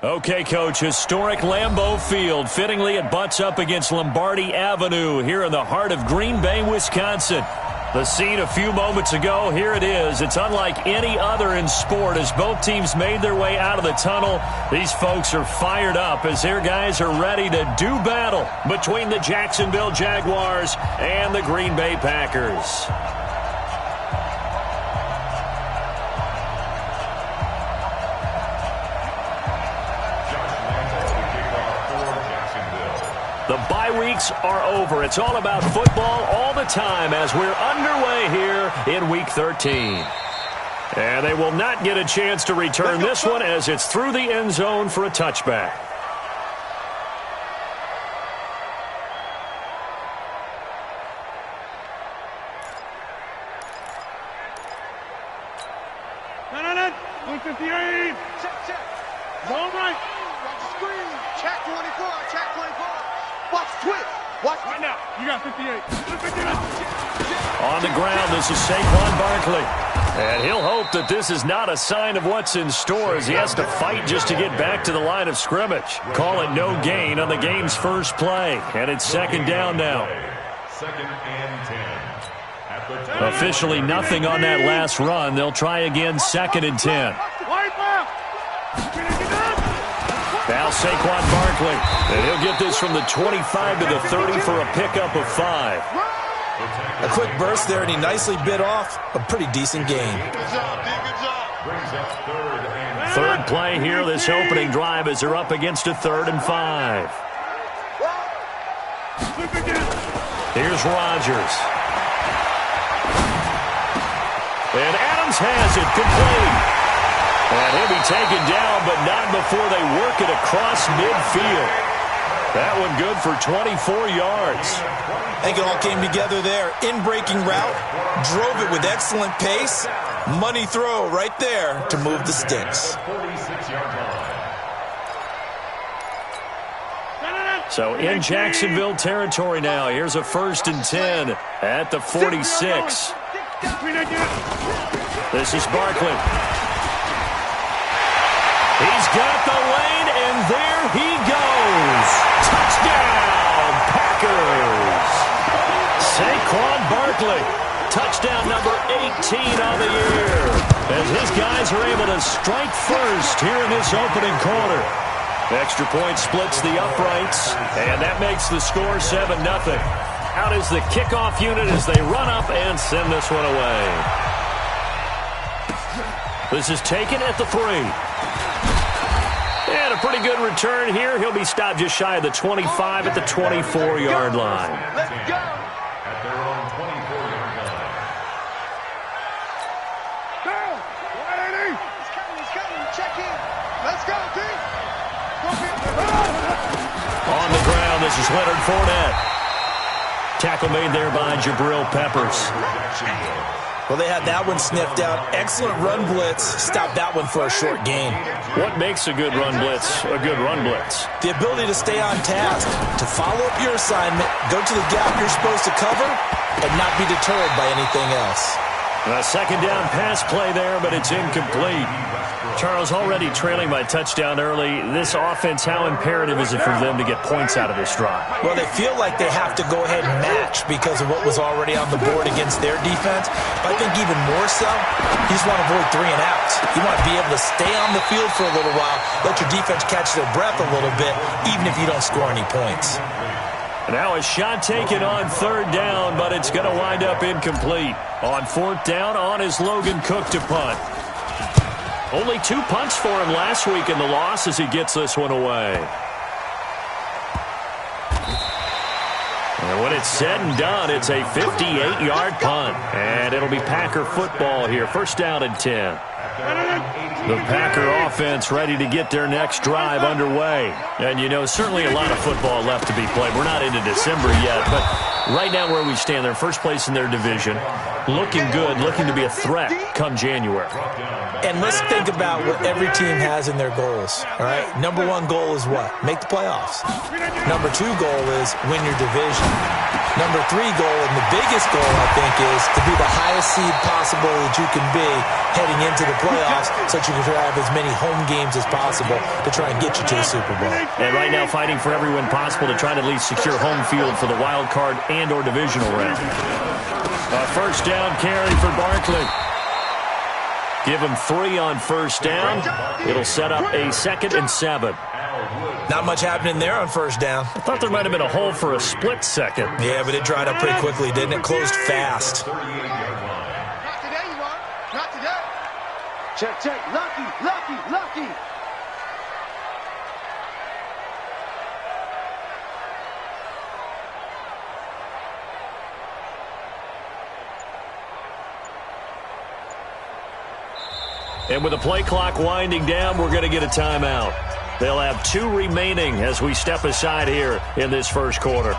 Okay, Coach, historic Lambeau Field. Fittingly, it butts up against Lombardi Avenue here in the heart of Green Bay, Wisconsin. The scene a few moments ago, here it is. It's unlike any other in sport as both teams made their way out of the tunnel. These folks are fired up as their guys are ready to do battle between the Jacksonville Jaguars and the Green Bay Packers. The bye weeks are over. It's all about football all the time as we're underway here in Week 13. And they will not get a chance to return this one as it's through the end zone for a touchback. No. 158. Check. Zone right. Watch the screen. Check 24. Check 24. Watch twitch. Watch right now. You got 58. On the ground, this is Saquon Barkley. And he'll hope that this is not a sign of what's in store as he has to fight just to get back to the line of scrimmage. Call it no gain on the game's first play. And it's second down now. Second and 10. Officially nothing on that last run. They'll try again second and 10. Now Saquon Barkley, and he'll get this from the 25 to the 30 for a pickup of 5. A quick burst there, and he nicely bit off a pretty decent gain. Good job, D. Good job. Brings up third and Third play here, this opening drive as they're up against a 3rd and 5. Here's Rodgers. And Adams has it complete. And he'll be taken down, but not before they work it across midfield. That one good for 24 yards. I think it all came together there. In-breaking route, drove it with excellent pace. Money throw right there to move the sticks. 46-yard line. So in Jacksonville territory now. Here's a 1st and 10 at the 46. This is Barkley. He's got the lane, and there he goes. Touchdown, Packers. Saquon Barkley, touchdown number 18 on the year. As his guys are able to strike first here in this opening quarter. Extra point splits the uprights, and that makes the score 7-0. Out is the kickoff unit as they run up and send this one away. This is taken at the 3. And a pretty good return here. He'll be stopped just shy of the 25 at the 24-yard line. Let's go. At their own 24-yard line. Go. 180. He's coming. Check in. Let's go, D. On the ground, this is Leonard Fournette. Tackle made there by Jabril Peppers. Well, they had that one sniffed out. Excellent run blitz. Stopped that one for a short gain. What makes a good run blitz a good run blitz? The ability to stay on task, to follow up your assignment, go to the gap you're supposed to cover, and not be deterred by anything else. A second down pass play there, but it's incomplete. Charles, already trailing by touchdown early. This offense, how imperative is it for them to get points out of this drive? Well, they feel like they have to go ahead and match because of what was already on the board against their defense. But I think even more so, you just want to avoid 3 and outs. You want to be able to stay on the field for a little while, let your defense catch their breath a little bit, even if you don't score any points. Now a shot taken on 3rd down, but it's going to wind up incomplete. On 4th down, on is Logan Cook to punt. Only 2 punts for him last week in the loss as he gets this one away. And when it's said and done, it's a 58-yard punt. And it'll be Packer football here. 1st down and 10. The Packer offense ready to get their next drive underway. And, you know, certainly a lot of football left to be played. We're not into December yet, but right now where we stand, they're first place in their division. Looking good, looking to be a threat come January. And let's think about what every team has in their goals, all right? Number 1 goal is what? Make the playoffs. Number 2 goal is win your division. Number 3 goal, and the biggest goal, I think, is to be the highest seed possible that you can be heading into the playoffs so that you to have as many home games as possible to try and get you to the Super Bowl. And right now fighting for every win possible to try to at least secure home field for the wild card and or divisional round. A first down carry for Barkley. Give him 3 on first down. It'll set up a 2nd and 7. Not much happening there on first down. I thought there might have been a hole for a split second. Yeah, but it dried up pretty quickly, didn't it? Closed fast. Not today, you are. Not today. Check, check. Lucky. And with the play clock winding down, we're going to get a timeout. They'll have 2 remaining as we step aside here in this first quarter.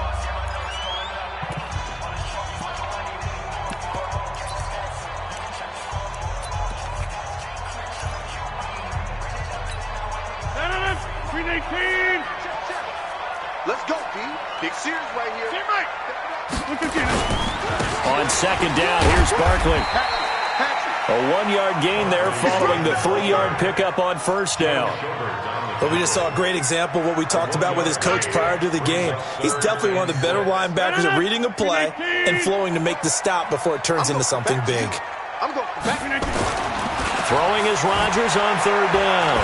Let's go, D. Big Sears right here. On second down, here's Barkley. A 1-yard gain there following the 3-yard pickup on first down. But we just saw a great example of what we talked about with his coach prior to the game. He's definitely one of the better linebackers at reading a play and flowing to make the stop before it turns into something big. Throwing is Rodgers on third down.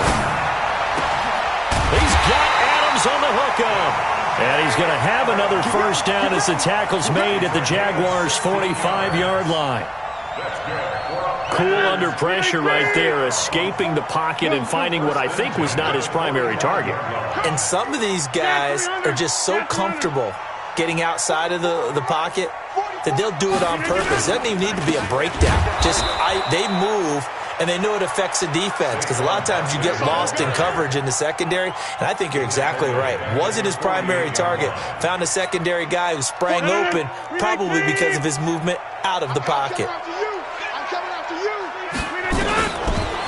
He's got Adams on the hookup. And he's going to have another first down as the tackle's made at the Jaguars' 45-yard line. Cool under pressure right there, escaping the pocket and finding what I think was not his primary target. And some of these guys are just so comfortable getting outside of the pocket that they'll do it on purpose. It doesn't even need to be a breakdown. They move, and they know it affects the defense because a lot of times you get lost in coverage in the secondary, and I think you're exactly right. Wasn't his primary target. Found a secondary guy who sprang open, probably because of his movement out of the pocket.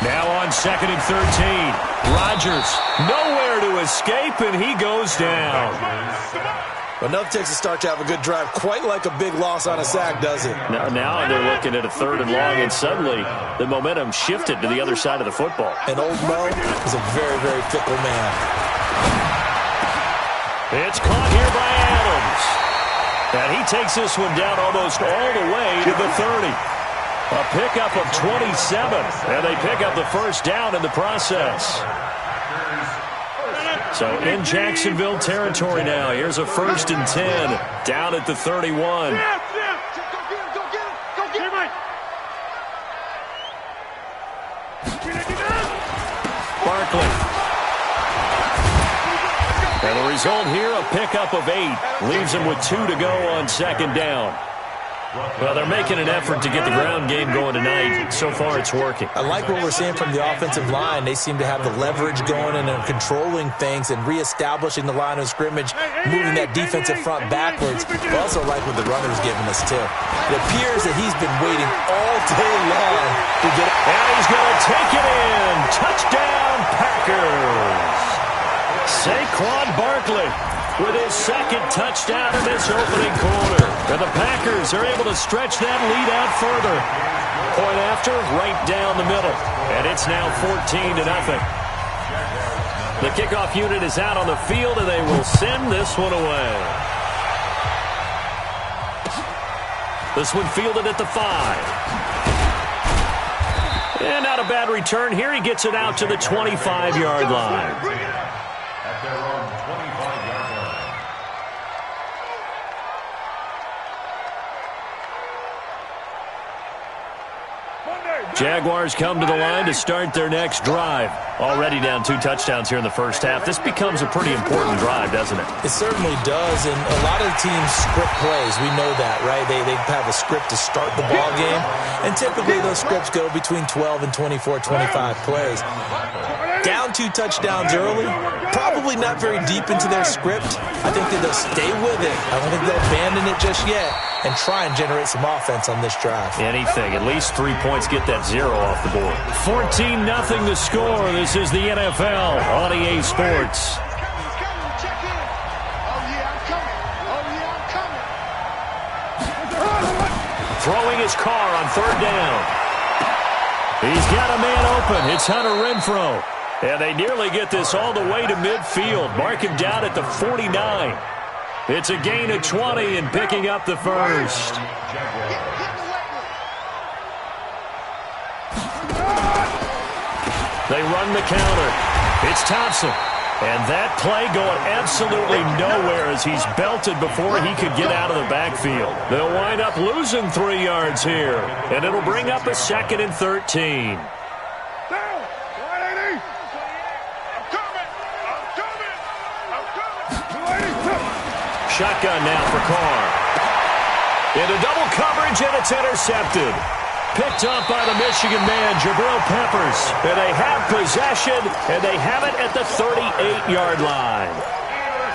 Now on 2nd and 13. Rodgers nowhere to escape, and he goes down. But nothing takes a start to have a good drive, quite like a big loss on a sack, does it? Now they're looking at a 3rd and long, and suddenly the momentum shifted to the other side of the football. And old Mo is a very, very fickle man. It's caught here by Adams. And he takes this one down almost all the way to the 30. A pickup of 27, and they pick up the first down in the process. So in Jacksonville territory now. Here's a 1st and 10 down at the 31. Barkley. And the result here, a pickup of 8. Leaves him with 2 to go on 2nd down. Well, they're making an effort to get the ground game going tonight. So far, it's working. I like what we're seeing from the offensive line. They seem to have the leverage going and are controlling things and reestablishing the line of scrimmage, moving that defensive front backwards. But also like what the runner's giving us, too. It appears that he's been waiting all day long to get it. And he's going to take it in. Touchdown, Packers. Saquon Barkley with his 2nd touchdown in this opening quarter. And the Packers are able to stretch that lead out further. Point after, right down the middle. And it's now 14-0. The kickoff unit is out on the field, and they will send this one away. This one fielded at the 5. And not a bad return here. He gets it out to the 25-yard line. At their own 25-yard line. Jaguars come to the line to start their next drive. Already down 2 touchdowns here in the first half. This becomes a pretty important drive, doesn't it? It certainly does, and a lot of the teams script plays. We know that, right? They have a script to start the ball game, and typically those scripts go between 12 and 24, 25 plays. Down 2 touchdowns early, probably not very deep into their script. I think that they'll stay with it. I don't think they'll abandon it just yet and try and generate some offense on this drive. Anything. At least 3 points, get that 0 off the board. 14-0 the score. This is the NFL on EA Sports. Throwing his car on 3rd down. He's got a man open. It's Hunter Renfrow. And they nearly get this all the way to midfield. Mark him down at the 49. It's a gain of 20 and picking up the first. They run the counter. It's Thompson. And that play going absolutely nowhere as he's belted before he could get out of the backfield. They'll wind up losing 3 yards here. And it'll bring up a 2nd and 13. Shotgun now for Carr. Into double coverage, and it's intercepted. Picked up by the Michigan man, Jabril Peppers. And they have possession, and they have it at the 38-yard line.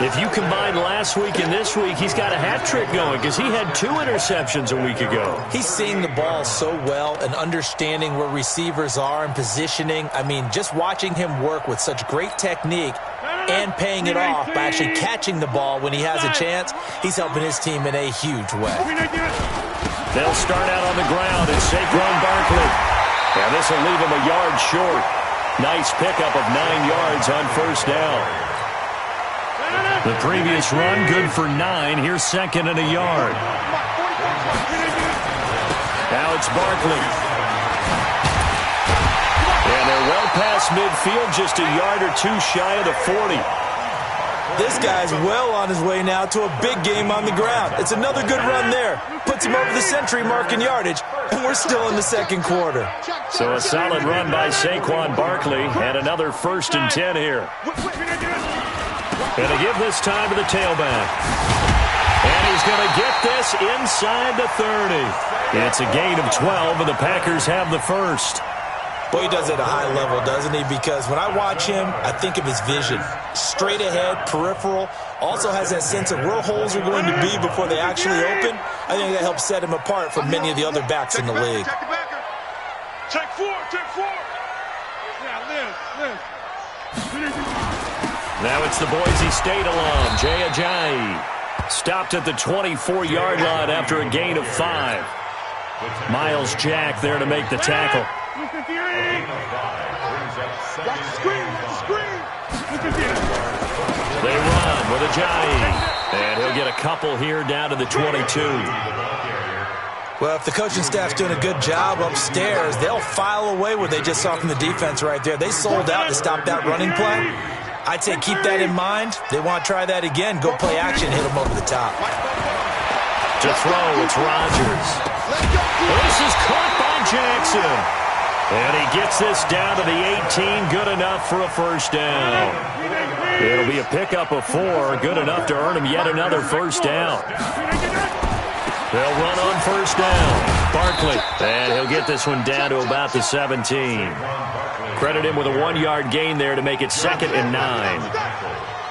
If you combine last week and this week, he's got a hat trick going because he had 2 interceptions a week ago. He's seeing the ball so well and understanding where receivers are and positioning. I mean, just watching him work with such great technique and paying it off by actually catching the ball when he has a chance, he's helping his team in a huge way. They'll start out on the ground. It's Saquon Barkley. And this will leave him a yard short. Nice pickup of 9 yards on first down. The previous run, good for 9. Here's 2nd and a yard. Now it's Barkley. And they're well past midfield, just a yard or 2 shy of the 40. This guy's well on his way now to a big game on the ground. It's another good run there. Puts him over the century mark in yardage, and we're still in the 2nd quarter. So a solid run by Saquon Barkley, and another 1st and 10 here. Going to give this time to the tailback. And he's going to get this inside the 30. It's a gain of 12, and the Packers have the first. Boy, he does it at a high level, doesn't he? Because when I watch him, I think of his vision. Straight ahead, peripheral. Also has that sense of where holes are going to be before they actually open. I think that helps set him apart from many of the other backs in the league. Check 4. Yeah, Liz. Now it's the Boise State alum, Jay Ajayi. Stopped at the 24-yard line after a gain of 5. Miles Jack there to make the tackle. They run with Ajayi. And he'll get a couple here down to the 22. Well, if the coaching staff's doing a good job upstairs, they'll file away what they just saw from the defense right there. They sold out to stop that running play. I'd say keep that in mind. They want to try that again. Go play action, hit them over the top. To throw, it's Rodgers. This is caught by Jackson. And he gets this down to the 18. Good enough for a first down. It'll be a pickup of 4. Good enough to earn him yet another first down. They'll run on first down. Barkley. And he'll get this one down to about the 17. Credit him with a 1-yard gain there to make it 2nd and 9.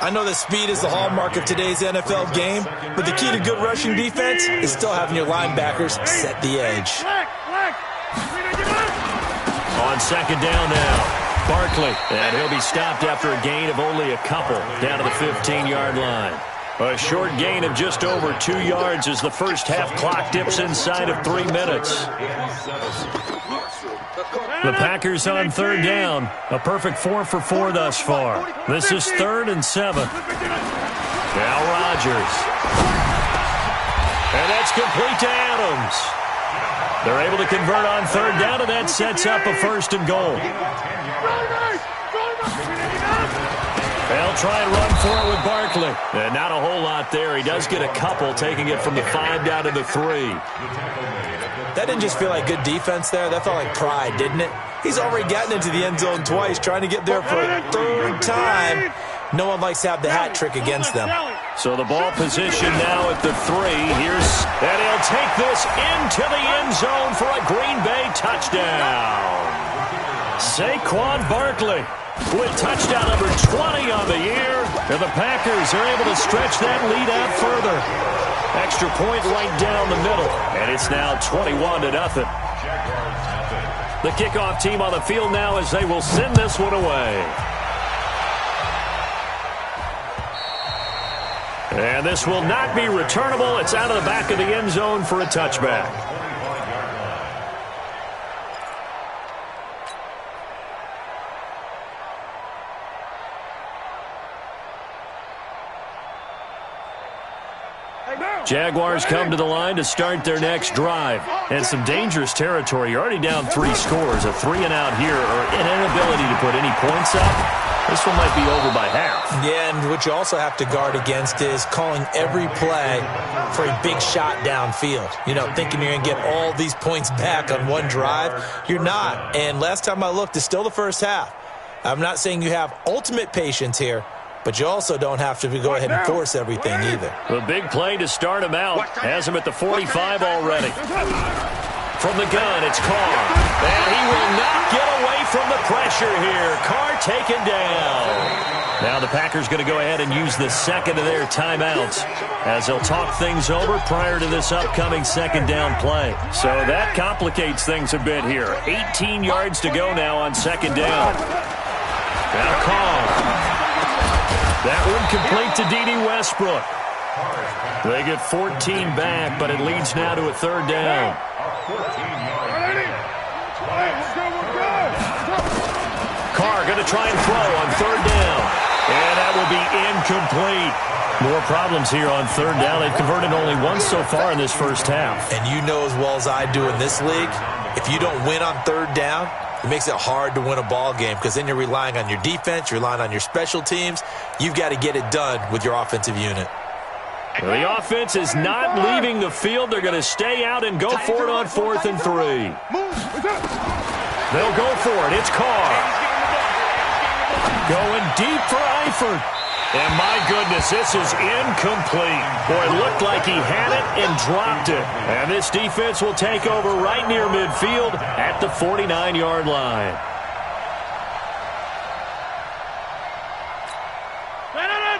I know that speed is the hallmark of today's NFL game, but the key to good rushing defense is still having your linebackers set the edge. On 2nd down now, Barkley. And he'll be stopped after a gain of only a couple down to the 15-yard line. A short gain of just over 2 yards as the first half clock dips inside of 3 minutes. The Packers on 3rd down. A perfect 4 for 4 thus far. This is 3rd and 7. Now Rodgers. And that's complete to Adams. They're able to convert on 3rd down, and that sets up a 1st and goal. They'll try and run for it with Barkley. And not a whole lot there. He does get a couple, taking it from the 5 down to the 3. That didn't just feel like good defense there. That felt like pride, didn't it? He's already gotten into the end zone twice, trying to get there for a 3rd time. No one likes to have the hat trick against them. So the ball position now at the 3. And he'll take this into the end zone for a Green Bay touchdown. Saquon Barkley with touchdown number 20 on the year. And the Packers are able to stretch that lead out further. Extra point right down the middle. And it's now 21-0. The kickoff team on the field now as they will send this one away. And this will not be returnable. It's out of the back of the end zone for a touchback. Jaguars come to the line to start their next drive. And some dangerous territory. You're already down 3 scores. A 3-and-out here or an inability to put any points up. This one might be over by half. Yeah, and what you also have to guard against is calling every play for a big shot downfield. You know, thinking you're going to get all these points back on one drive. You're not. And last time I looked, it's still the first half. I'm not saying you have ultimate patience here, but you also don't have to go ahead and force everything either. A big play to start him out. Has him at the 45 already. From the gun, it's Carr. And he will not get away from the pressure here. Carr taken down. Now the Packers going to go ahead and use the second of their timeouts as they'll talk things over prior to this upcoming second down play. So that complicates things a bit here. 18 yards to go now on second down. Now Carr. That one complete to D.D. Westbrook. They get 14 back, but it leads now to a third down. Carr going to try and throw on third down. And that will be incomplete. More problems here on third down. They've converted only once so far in this first half. And you know as well as I do in this league, if you don't win on third down, it makes it hard to win a ball game because then you're relying on your defense, you're relying on your special teams. You've got to get it done with your offensive unit. Well, the offense is not leaving the field. They're going to stay out and go for it on 4th and 3. They'll go for it. It's Carr. Going deep for Eifert. And my goodness, this is incomplete. Boy, it looked like he had it and dropped it. And this defense will take over right near midfield at the 49-yard line.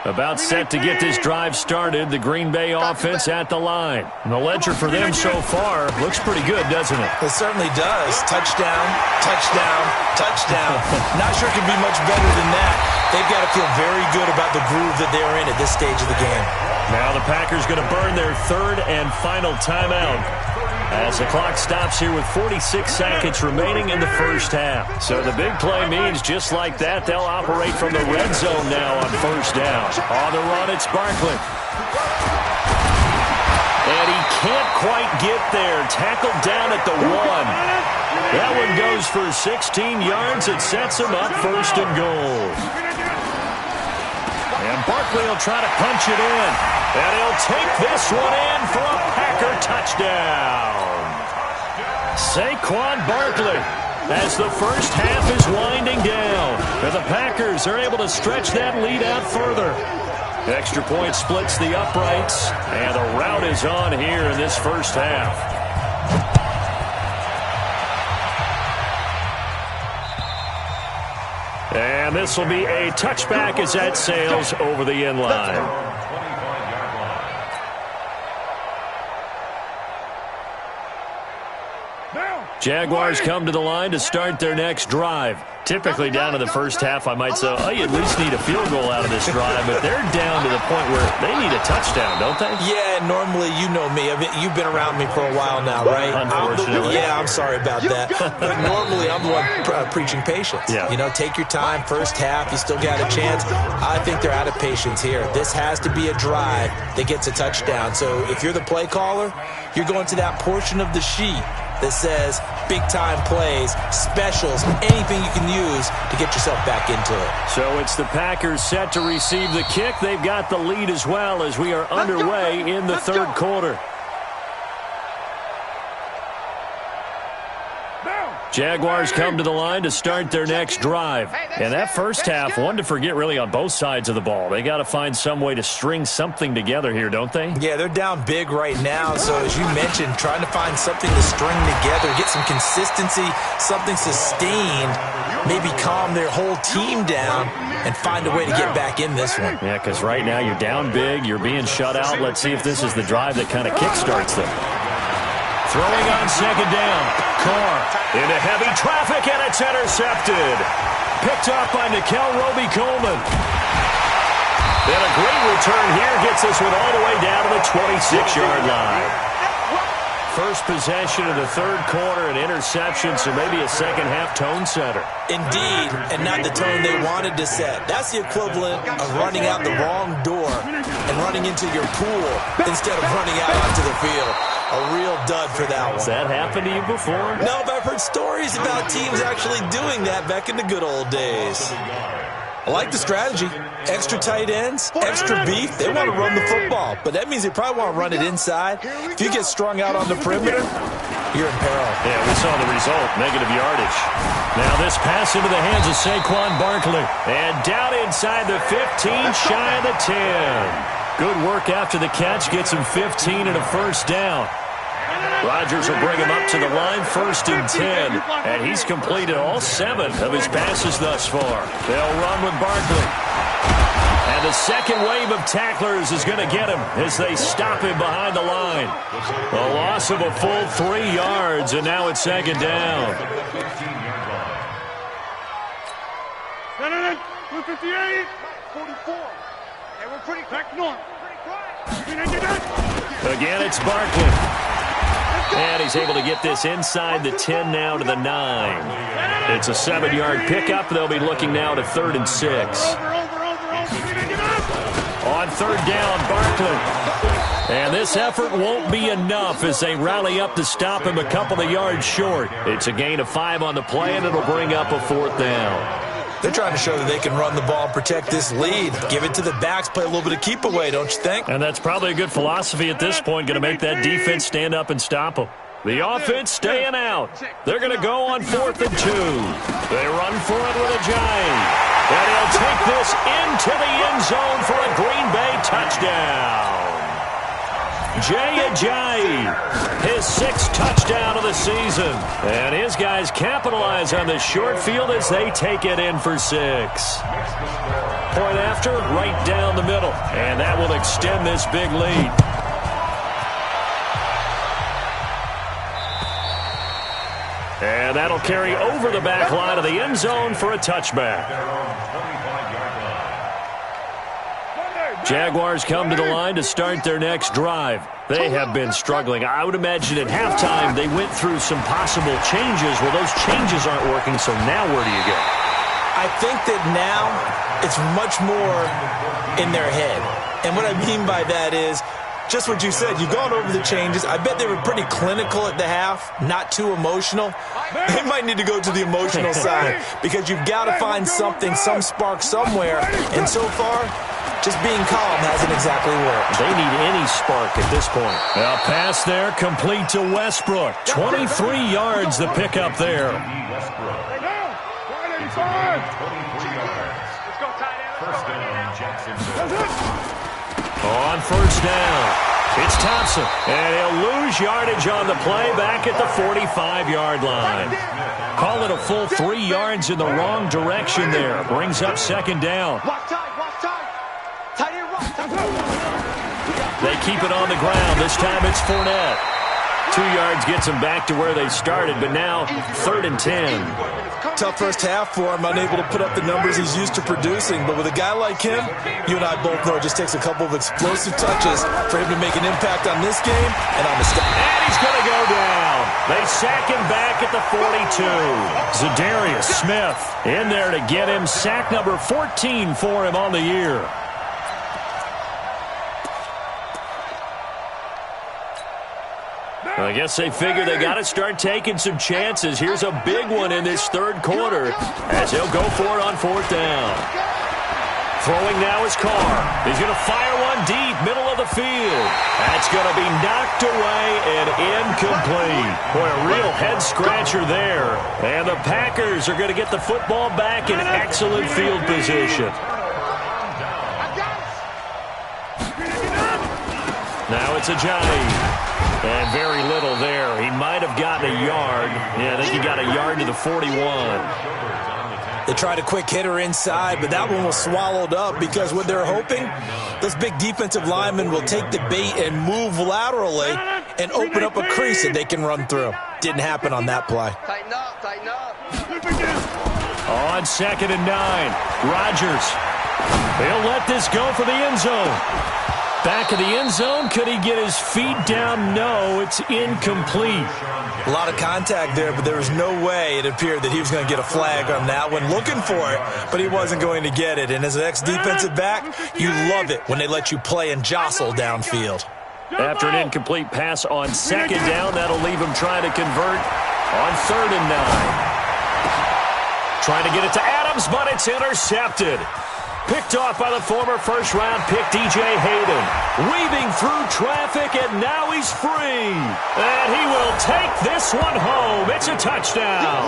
About set to get this drive started, the Green Bay offense at the line. And the ledger for them so far looks pretty good, doesn't it? It certainly does. Touchdown, touchdown, touchdown. Not sure it can be much better than that. They've got to feel very good about the groove that they're in at this stage of the game. Now the Packers going to burn their third and final timeout as the clock stops here with 46 seconds remaining in the first half. So the big play means just like that, they'll operate from the red zone now on first down. On the run, it's Barkley. And he can't quite get there. Tackled down at the 1. That one goes for 16 yards. It sets him up first and goal. And Barkley will try to punch it in. And he'll take this one in for a Packer touchdown. Saquon Barkley as the first half is winding down. And the Packers are able to stretch that lead out further. Extra point splits the uprights. And the rout is on here in this first half. And this will be a touchback as that sails over the end line. Jaguars come to the line to start their next drive. Typically down in the first half, I might say, oh, you at least need a field goal out of this drive, but they're down to the point where they need a touchdown, don't they? Yeah, normally, you know me. I mean, you've been around me for a while now, right? Unfortunately. I'm sorry about that. But normally, I'm the one preaching patience. Yeah. You know, take your time. First half, you still got a chance. I think they're out of patience here. This has to be a drive that gets a touchdown. So if you're the play caller, you're going to that portion of the sheet that says big-time plays, specials, anything you can use to get yourself back into it. So it's the Packers set to receive the kick. They've got the lead as well as we are underway in the third quarter. Jaguars come to the line to start their next drive. And that first half, one to forget really on both sides of the ball. They got to find some way to string something together here, don't they? Yeah, they're down big right now. So as you mentioned, trying to find something to string together, get some consistency, something sustained, maybe calm their whole team down and find a way to get back in this one. Yeah, because right now you're down big, you're being shut out. Let's see if this is the drive that kind of kickstarts them. Throwing on second down. Carr into heavy traffic, and it's intercepted. Picked up by Nikel Roby-Coleman. Then a great return here gets this one all the way down to the 26-yard line. First possession of the third quarter, an interception, so maybe a second-half tone setter. Indeed, and not the tone they wanted to set. That's the equivalent of running out the wrong door and running into your pool instead of running out onto the field. A real dud for that one. Has that happened to you before? No, but I've heard stories about teams actually doing that back in the good old days. I like the strategy. Extra tight ends, extra beef. They want to run the football, but that means they probably want to run it inside. If you get strung out on the perimeter, you're in peril. Yeah, we saw the result, negative yardage. Now this pass into the hands of Saquon Barkley. And down inside the 15, shy of the 10. Good work after the catch, gets him 15 and a first down. Rodgers will bring him up to the line, 1st and 10. And he's completed all 7 of his passes thus far. They'll run with Barkley. And the second wave of tacklers is going to get him as they stop him behind the line. A loss of a full 3 yards, and now it's 2nd down. 58, 44. Hey, we're pretty back north. Again, it's Barkley. And he's able to get this inside the 10 now to the 9. It's a 7-yard pickup. They'll be looking now to 3rd and 6. On 3rd down, Barkley. And this effort won't be enough as they rally up to stop him a couple of yards short. It's a gain of 5 on the play, and it'll bring up a 4th down. They're trying to show that they can run the ball and protect this lead. Give it to the backs, play a little bit of keep away, don't you think? And that's probably a good philosophy at this point, going to make that defense stand up and stop them. The offense staying out. They're going to go on 4th and 2. They run for it with Ajayi. And he'll take this into the end zone for a Green Bay touchdown. Jay Ajayi, his 6th touchdown of the season. And his guys capitalize on the short field as they take it in for 6. Point after, right down the middle. And that will extend this big lead. And that'll carry over the back line of the end zone for a touchback. Jaguars come to the line to start their next drive. They have been struggling. I would imagine at halftime they went through some possible changes. Well, those changes aren't working, so now where do you go? I think that now it's much more in their head. And what I mean by that is just what you said. You've gone over the changes. I bet they were pretty clinical at the half, not too emotional. They might need to go to the emotional side because you've got to find something, some spark somewhere. And so far, just being calm hasn't exactly worked. They need any spark at this point. A pass there, complete to Westbrook. 23 yards the pickup there. On 1st down, it's Thompson. And he'll lose yardage on the play back at the 45-yard line. Call it a full 3 yards in the wrong direction there. Brings up 2nd down. They keep it on the ground. This time it's Fournette. 2 yards gets them back to where they started, but now 3rd and 10. Tough first half for him, unable to put up the numbers he's used to producing. But with a guy like him, you and I both know it just takes a couple of explosive touches for him to make an impact on this game and on the step. And he's going to go down. They sack him back at the 42. Zadarius Smith in there to get him sack number 14 for him on the year. I guess they figure they got to start taking some chances. Here's a big one in this 3rd quarter as he'll go for it on 4th down. Throwing now is Carr. He's going to fire one deep, middle of the field. That's going to be knocked away and incomplete. Boy, a real head-scratcher there. And the Packers are going to get the football back in excellent field position. Now it's Ajayi. And very little there. He might have gotten a yard. Yeah, I think he got a yard to the 41. They tried a quick hitter inside, but that one was swallowed up because what they're hoping, those big defensive linemen will take the bait and move laterally and open up a crease that they can run through. Didn't happen on that play. Tighten up, tighten up. On 2nd and 9, Rodgers. He'll let this go for the end zone. Back of the end zone. Could he get his feet down? No, it's incomplete. A lot of contact there, but there was no way it appeared that he was going to get a flag on that one. Looking for it, but he wasn't going to get it. And as an ex-defensive back, you love it when they let you play and jostle downfield. After an incomplete pass on second down, that'll leave him trying to convert on 3rd and 9. Trying to get it to Adams, but it's intercepted. Picked off by the former first-round pick, DJ Hayden. Weaving through traffic, and now he's free. And he will take this one home. It's a touchdown.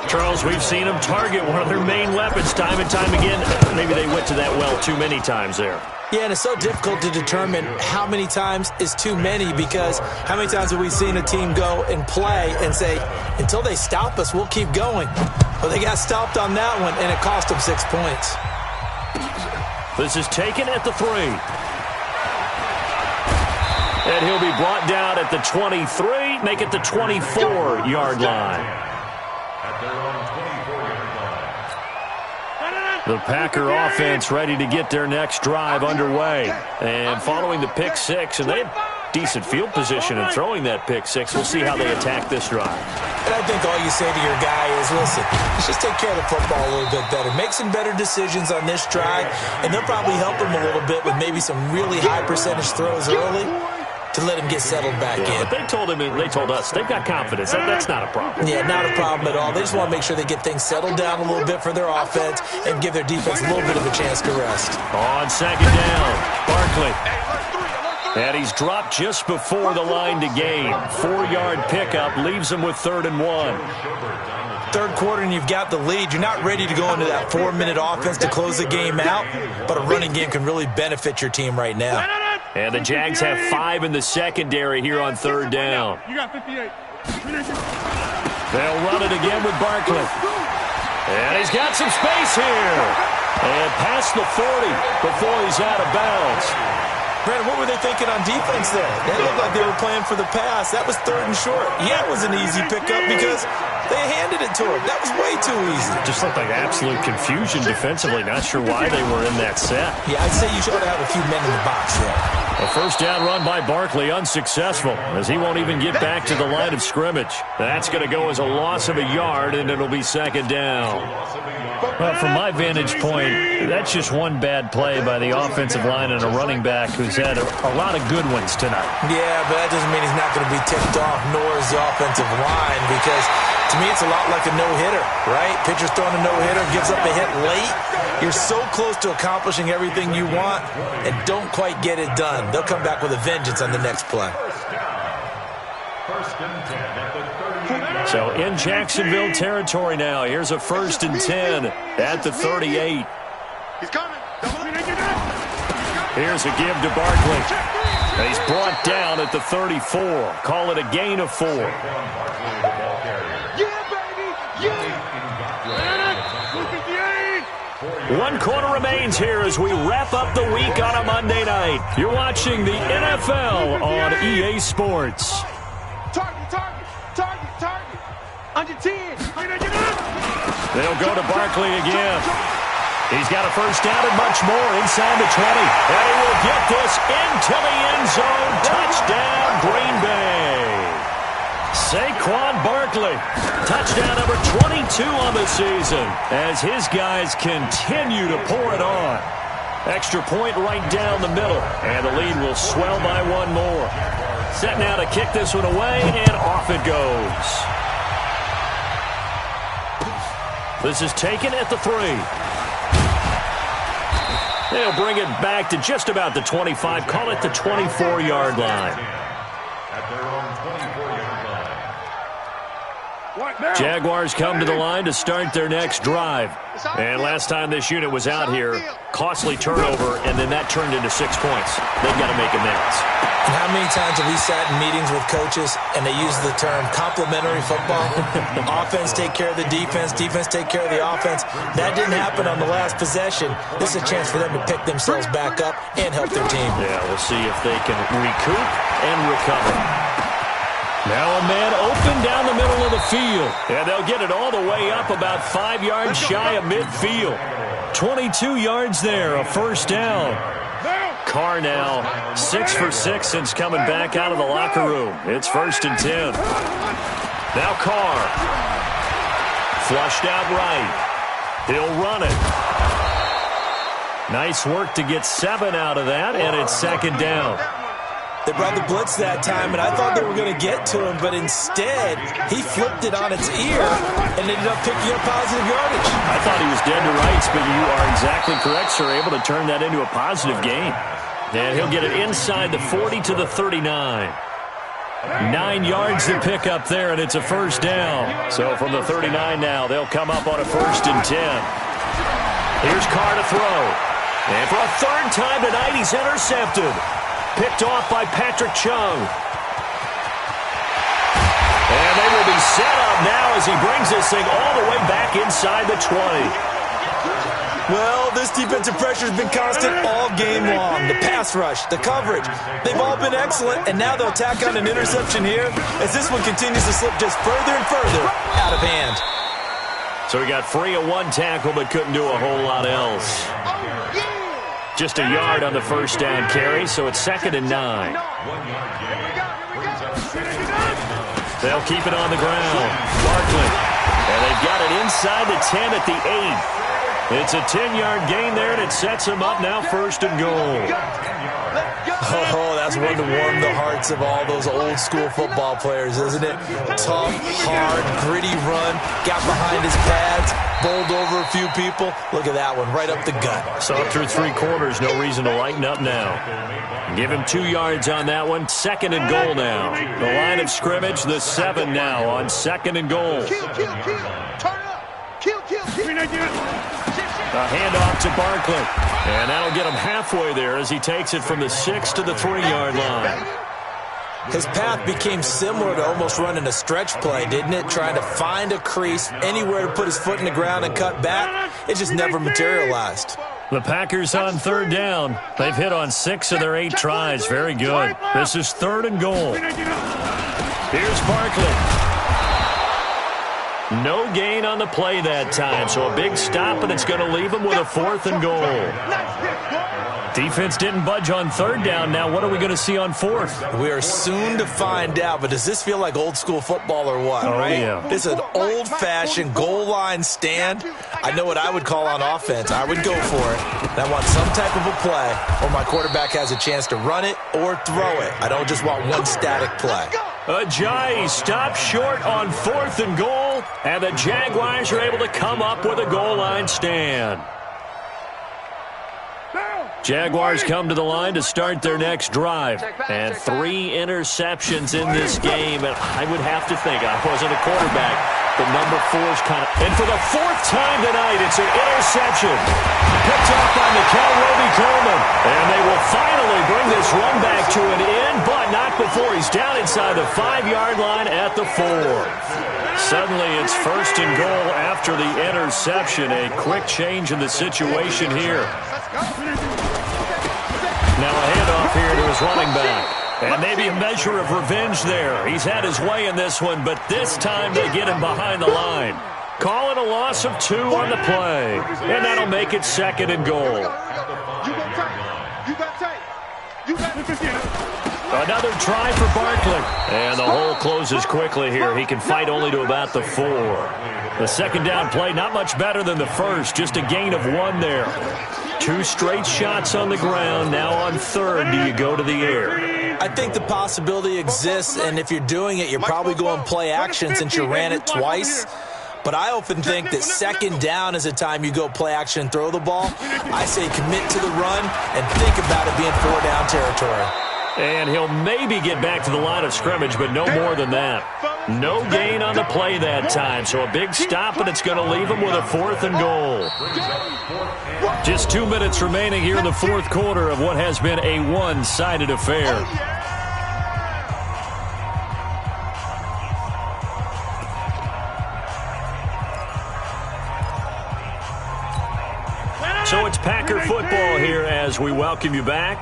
Charles, we've seen them target one of their main weapons time and time again. Maybe they went to that well too many times there. Yeah, and it's so difficult to determine how many times is too many, because how many times have we seen a team go and play and say, until they stop us, we'll keep going. Well, they got stopped on that one, and it cost them 6 points. This is taken at the 3. And he'll be brought down at the 23, make it the 24-yard line. At their own 24-yard line. The Packer offense ready to get their next drive underway. And following the pick 6, and they had decent field position in throwing that pick 6. We'll see how they attack this drive. And I think all you say to your guy is, listen, let's just take care of the football a little bit better. Make some better decisions on this drive, and they'll probably help him a little bit with maybe some really high percentage throws early to let him get settled back in. But they told us, they've got confidence. That's not a problem. Yeah, not a problem at all. They just want to make sure they get things settled down a little bit for their offense and give their defense a little bit of a chance to rest. On second down, Barkley. And he's dropped just before the line to gain. 4-yard pickup leaves him with 3rd and 1. Third quarter and you've got the lead. You're not ready to go into that 4-minute offense to close the game out, but a running game can really benefit your team right now. And the Jags have 5 in the secondary here on 3rd down. You got 58. They'll run it again with Barkley. And he's got some space here. And past the 40 before he's out of bounds. Brandon, what were they thinking on defense there? They looked like they were playing for the pass. That was 3rd and short. Yeah, it was an easy pickup because they handed it to him. That was way too easy. Just looked like absolute confusion defensively. Not sure why they were in that set. Yeah, I'd say you should have a few men in the box there. A first down run by Barkley, unsuccessful, as he won't even get back to the line of scrimmage. That's going to go as a loss of a yard, and it'll be 2nd down. Well, from my vantage point, that's just one bad play by the offensive line and a running back who's had a lot of good ones tonight. Yeah, but that doesn't mean he's not going to be ticked off, nor is the offensive line, because to me it's a lot like a no-hitter, right? Pitcher's throwing a no-hitter, gives up a hit late. You're so close to accomplishing everything you want and don't quite get it done. They'll come back with a vengeance on the next play. First and 10 at the 38. So in Jacksonville territory now. Here's a 1st and 10 at the 38. He's coming. Here's a give to Barkley. He's brought down at the 34. Call it a gain of 4. Yeah, baby. Yeah. 1 quarter remains here as we wrap up the week on a Monday night. You're watching the NFL on EA Sports. Target. Under 10. They'll go to Barkley again. He's got a first down and much more inside the 20. And he will get this into the end zone. Touchdown, Green Bay. Saquon Barkley, touchdown number 22 on the season as his guys continue to pour it on. Extra point right down the middle, and the lead will swell by 1 more. Set now to kick this one away, and off it goes. This is taken at the 3. They'll bring it back to just about the 25. Call it the 24-yard line. At their own 24-yard line. Jaguars come to the line to start their next drive. And last time this unit was out here, costly turnover, and then that turned into 6 points. They've got to make amends. And how many times have we sat in meetings with coaches and they use the term complementary football? Offense take care of the defense, defense take care of the offense. That didn't happen on the last possession. This is a chance for them to pick themselves back up and help their team. Yeah, we'll see if they can recoup and recover. Now a man open down the middle of the field. And they'll get it all the way up about 5 yards shy of midfield. 22 yards there, a first down. Carr now 6 for 6 since coming back out of the locker room. It's 1st and 10. Now Carr. Flushed out right. He'll run it. Nice work to get 7 out of that, and it's 2nd down. They brought the blitz that time, and I thought they were going to get to him, but instead, he flipped it on its ear and ended up picking up positive yardage. I thought he was dead to rights, but you are exactly correct, sir. Able to turn that into a positive gain. And he'll get it inside the 40 to the 39. 9 yards to pick up there, and it's a first down. So from the 39 now, they'll come up on a 1st and 10. Here's Carr to throw. And for a 3rd time tonight, he's intercepted. Picked off by Patrick Chung. And they will be set up now as he brings this thing all the way back inside the 20. Well, this defensive pressure has been constant all game long. The pass rush, the coverage, they've all been excellent, and now they'll tack on an interception here as this one continues to slip just further and further out of hand. So he got free of 1 tackle but couldn't do a whole lot else. Just a yard on the first down carry, so it's 2nd and 9. They'll keep it on the ground. Barkley. And they've got it inside the 10 at the 8. It's a 10-yard gain there, and it sets them up now 1st and goal. Oh, that's one to warm the hearts of all those old-school football players, isn't it? Tough, hard, gritty run, got behind his pads, bowled over a few people. Look at that one, right up the gut. So up through 3 quarters, no reason to lighten up now. Give him 2 yards on that one. 2nd and goal now. The line of scrimmage, the 7 now on 2nd and goal. A handoff to Barkley. And that'll get him halfway there as he takes it from the 6 to the 3-yard line. His path became similar to almost running a stretch play, didn't it? Trying to find a crease, anywhere to put his foot in the ground and cut back. It just never materialized. The Packers on 3rd down. They've hit on 6 of their 8 tries. Very good. This is 3rd and goal. Here's Barkley. No gain on the play that time, so a big stop, and it's going to leave him with a 4th and goal. Defense didn't budge on 3rd down. Now what are we going to see on 4th? We are soon to find out, but does this feel like old school football or what, right? Yeah. This is an old-fashioned goal line stand. I know what I would call on offense. I would go for it. And I want some type of a play where my quarterback has a chance to run it or throw it. I don't just want one static play. Ajayi stops short on 4th and goal, and the Jaguars are able to come up with a goal line stand. Jaguars come to the line to start their next drive. And 3 interceptions in this game. And I would have to think, I wasn't a quarterback, but number 4's kind of... And for the 4th time tonight, it's an interception. Picked off by Mikel Roby-Coleman. And they will finally bring this run back to an end, but not before he's down inside the 5-yard line at the 4. Suddenly, it's 1st and goal after the interception. A quick change in the situation here. Now a handoff here to his running back. And maybe a measure of revenge there. He's had his way in this one, but this time they get him behind the line. Call it a loss of 2 on the play. And that'll make it 2nd and goal. Another try for Barkley. And the hole closes quickly here. He can fight only to about the 4. The 2nd down play, not much better than the first. Just a gain of 1 there. 2 straight shots on the ground. Now on 3rd, do you go to the air? I think the possibility exists, and if you're doing it, you're probably going play action since you ran it twice. But I often think that 2nd down is a time you go play action and throw the ball. I say commit to the run and think about it being 4-down territory. And he'll maybe get back to the line of scrimmage, but no more than that. No gain on the play that time, so a big stop, and it's going to leave him with a 4th and goal. Just 2 minutes remaining here in the 4th quarter of what has been a one-sided affair. So it's Packer football here as we welcome you back.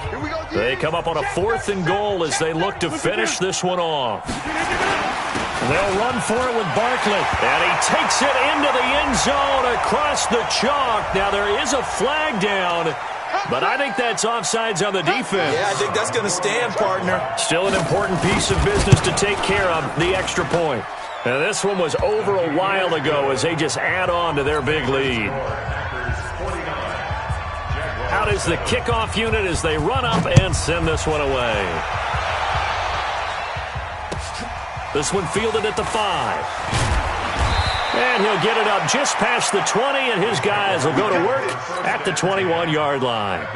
They come up on a 4th and goal as they look to finish this one off. They'll run for it with Barkley. And he takes it into the end zone across the chalk. Now, there is a flag down, but I think that's offsides on the defense. Yeah, I think that's going to stand, partner. Still an important piece of business to take care of, the extra point. Now, this one was over a while ago as they just add on to their big lead. Out is the kickoff unit as they run up and send this one away. This one fielded at the 5. And he'll get it up just past the 20, and his guys will go to work at the 21-yard line.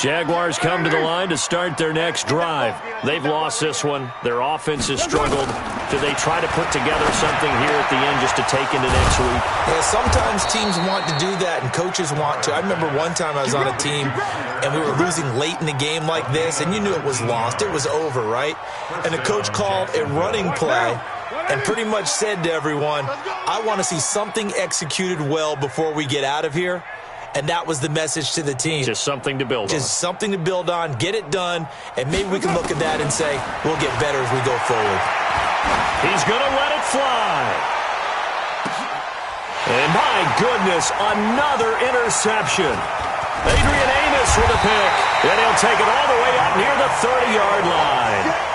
Jaguars come to the line to start their next drive. They've lost this one. Their offense has struggled. Do they try to put together something here at the end just to take into next week? Yeah, sometimes teams want to do that and coaches want to. I remember one time I was on a team and we were losing late in the game like this, and you knew it was lost. It was over, right? And the coach called a running play and pretty much said to everyone, I want to see something executed well before we get out of here. And that was the message to the team. Just something to build on. Just something to build on, get it done, and maybe we can look at that and say, we'll get better as we go forward. He's going to let it fly. And my goodness, another interception. Adrian Amos with a pick. And he'll take it all the way up near the 30-yard line.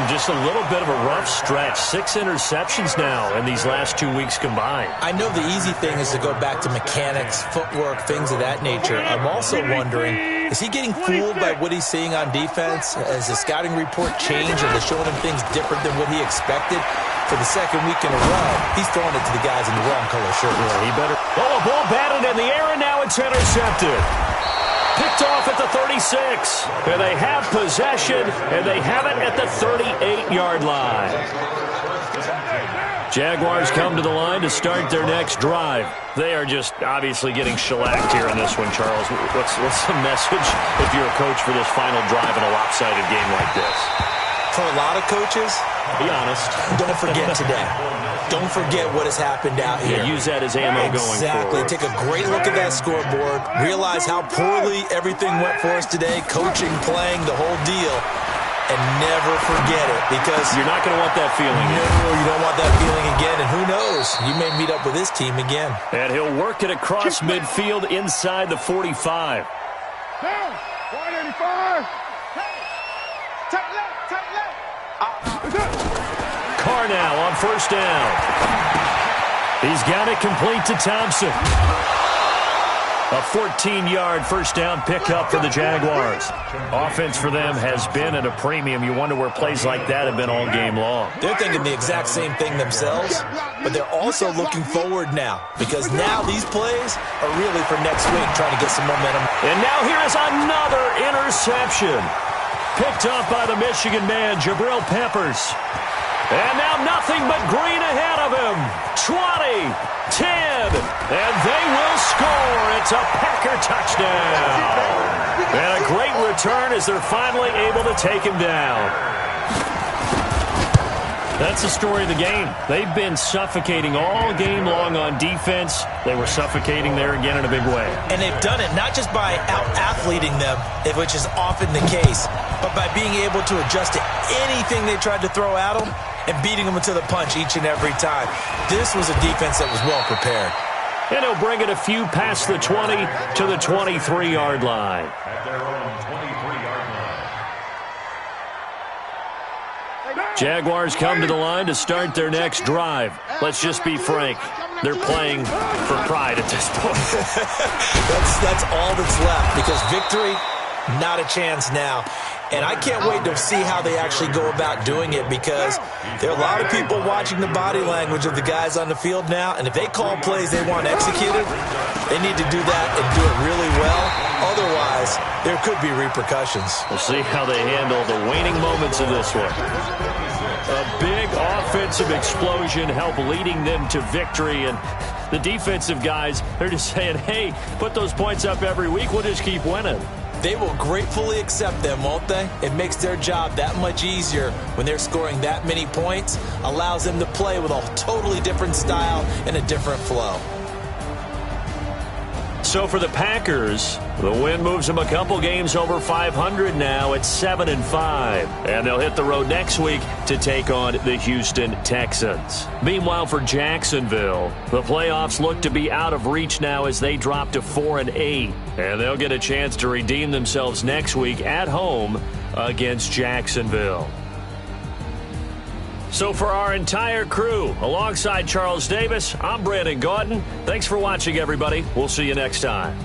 Just a little bit of a rough stretch. 6 interceptions now in these last 2 weeks combined. I know the easy thing is to go back to mechanics, footwork, things of that nature. I'm also wondering, is he getting fooled by what he's seeing on defense? Has the scouting report changed? Are they showing him things different than what he expected? For the second week in a row, he's throwing it to the guys in the wrong color shirts. Yeah, he better. Oh, a ball batted in the air, and now it's intercepted. Picked off at the 36. And they have possession, and they have it at the 38-yard line. Jaguars come to the line to start their next drive. They are just obviously getting shellacked here in this one, Charles. What's the message if you're a coach for this final drive in a lopsided game like this? For a lot of coaches, be honest, don't forget today. Don't forget what has happened out here. Yeah, use that as ammo going forward. Exactly. Take a great look at that scoreboard. Realize how poorly everything went for us today. Coaching, playing, the whole deal. And never forget it, because you're not going to want that feeling. No, you don't want that feeling again. And who knows? You may meet up with this team again. And he'll work it across midfield inside the 45. Down. 185. Take left. Carr now on first down. He's got it complete to Thompson. A 14-yard first down pickup for the Jaguars. Offense for them has been at a premium. You wonder where plays like that have been all game long. They're thinking the exact same thing themselves, but they're also looking forward now, because now these plays are really for next week, trying to get some momentum. And now here is another interception. Picked up by the Michigan man, Jabril Peppers. And now nothing but green ahead of him. 20, 10, and they will score. It's a Packer touchdown. And a great return as they're finally able to take him down. That's the story of the game. They've been suffocating all game long on defense. They were suffocating there again in a big way. And they've done it not just by out-athleting them, which is often the case, but by being able to adjust to anything they tried to throw at them and beating them to the punch each and every time. This was a defense that was well prepared. And he'll bring it a few past the 20 to the 23-yard line. At their own 23-yard line. Jaguars come to the line to start their next drive. Let's just be frank. They're playing for pride at this point. That's all that's left, because victory, not a chance now. And I can't wait to see how they actually go about doing it, because there are a lot of people watching the body language of the guys on the field now, and if they call plays they want executed, they need to do that and do it really well. Otherwise, there could be repercussions. We'll see how they handle the waning moments of this one. A big offensive explosion help leading them to victory, and the defensive guys, they're just saying, hey, put those points up every week, we'll just keep winning. They will gratefully accept them, won't they? It makes their job that much easier when they're scoring that many points, allows them to play with a totally different style and a different flow. So for the Packers, the win moves them a couple games over 500 now at 7-5. And they'll hit the road next week to take on the Houston Texans. Meanwhile, for Jacksonville, the playoffs look to be out of reach now as they drop to 4-8. And they'll get a chance to redeem themselves next week at home against Jacksonville. So for our entire crew, alongside Charles Davis, I'm Brandon Gaudin. Thanks for watching, everybody. We'll see you next time.